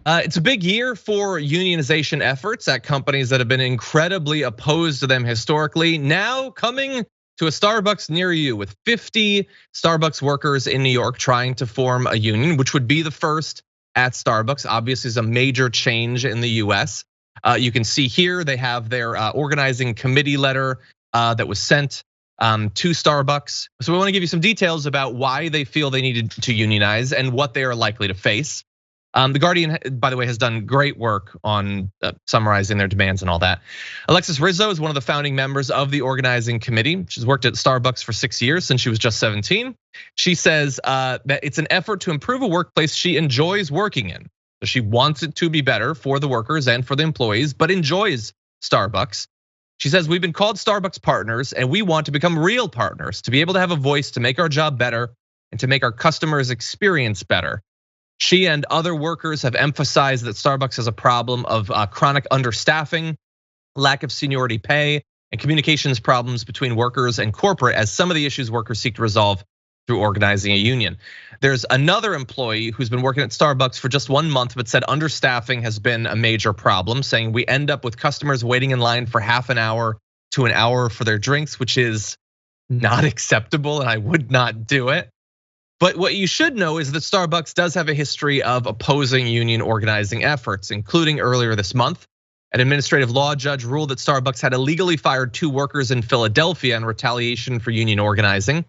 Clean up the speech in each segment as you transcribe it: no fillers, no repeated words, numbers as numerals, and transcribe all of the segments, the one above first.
It's a big year for unionization efforts at companies that have been incredibly opposed to them historically. Now coming to a Starbucks near you, with 50 Starbucks workers in New York trying to form a union, which would be the first at Starbucks. Obviously, is a major change in the US. You can see here they have their organizing committee letter that was sent to Starbucks. So we want to give you some details about why they feel they needed to unionize and what they are likely to face. The Guardian, by the way, has done great work on summarizing their demands and all that. Alexis Rizzo is one of the founding members of the organizing committee. She's worked at Starbucks for 6 years since she was just 17. She says that it's an effort to improve a workplace she enjoys working in. So she wants it to be better for the workers and for the employees, but enjoys Starbucks. She says, we've been called Starbucks partners and we want to become real partners, to be able to have a voice, to make our job better and to make our customers' experience better. She and other workers have emphasized that Starbucks has a problem of chronic understaffing, lack of seniority pay, and communications problems between workers and corporate as some of the issues workers seek to resolve through organizing a union. There's another employee who's been working at Starbucks for just 1 month, but said understaffing has been a major problem, saying we end up with customers waiting in line for half an hour to an hour for their drinks, which is not acceptable, and I would not do it. But what you should know is that Starbucks does have a history of opposing union organizing efforts, including earlier this month. An administrative law judge ruled that Starbucks had illegally fired 2 workers in Philadelphia in retaliation for union organizing.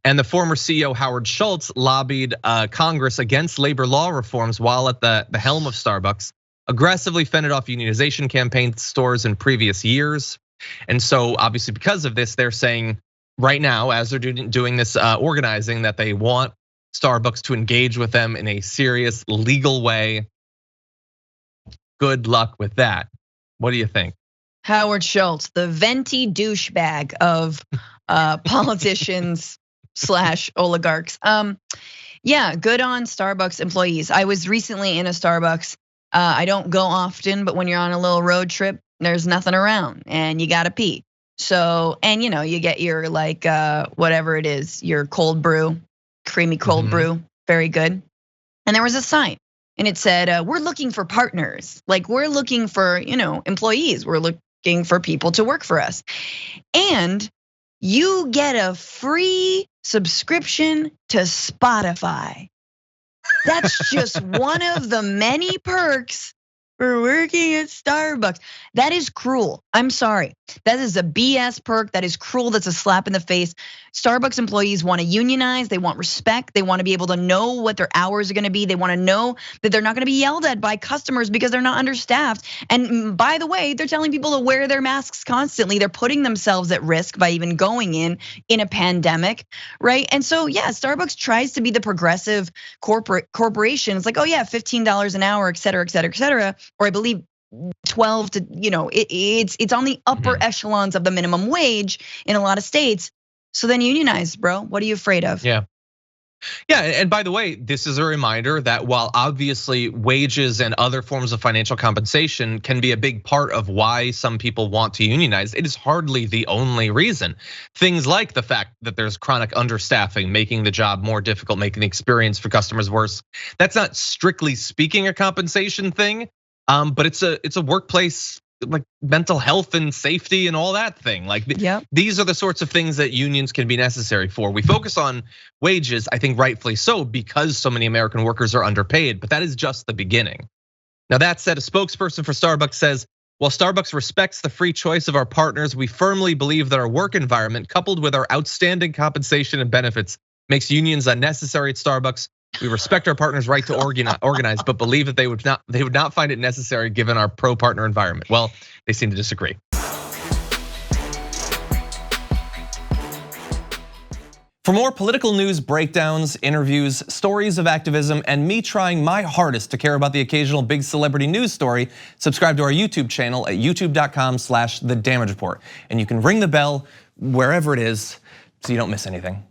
And the former CEO Howard Schultz lobbied Congress against labor law reforms while at the helm of Starbucks, aggressively fended off unionization campaign stores in previous years. And so obviously because of this, they're saying right now, as they're doing this organizing, that they want Starbucks to engage with them in a serious legal way. Good luck with that. What do you think? Howard Schultz, the venti douchebag of politicians / oligarchs. Yeah, good on Starbucks employees. I was recently in a Starbucks. I don't go often, but when you're on a little road trip, there's nothing around and you gotta pee. So, and you get your like whatever it is, your cold brew, creamy cold brew, very good. And there was a sign. And it said, we're looking for partners. Like we're looking for, employees. We're looking for people to work for us. And you get a free subscription to Spotify. That's just one of the many perks for working at Starbucks. That is cruel. I'm sorry. That is a BS perk. That is cruel. That's a slap in the face. Starbucks employees want to unionize. They want respect. They want to be able to know what their hours are going to be. They want to know that they're not going to be yelled at by customers because they're not understaffed. And by the way, they're telling people to wear their masks constantly. They're putting themselves at risk by even going in a pandemic, right? And so yeah, Starbucks tries to be the progressive corporation. It's like, oh yeah, $15 an hour, et cetera, et cetera, et cetera. Or I believe 12 to, it's on the upper echelons of the minimum wage in a lot of states. So then unionize, bro. What are you afraid of? Yeah, and by the way, this is a reminder that while obviously wages and other forms of financial compensation can be a big part of why some people want to unionize, it is hardly the only reason. Things like the fact that there's chronic understaffing, making the job more difficult, making the experience for customers worse. That's not strictly speaking a compensation thing. But it's a workplace like mental health and safety and all that thing. Like these are the sorts of things that unions can be necessary for. We focus on wages, I think rightfully so, because so many American workers are underpaid, but that is just the beginning. Now that said, a spokesperson for Starbucks says, while Starbucks respects the free choice of our partners, we firmly believe that our work environment, coupled with our outstanding compensation and benefits, makes unions unnecessary at Starbucks. We respect our partners' right to organize, but believe that they would not find it necessary given our pro-partner environment. Well, they seem to disagree. For more political news breakdowns, interviews, stories of activism, and me trying my hardest to care about the occasional big celebrity news story, subscribe to our YouTube channel at youtube.com/thedamagereport. And you can ring the bell wherever it is so you don't miss anything.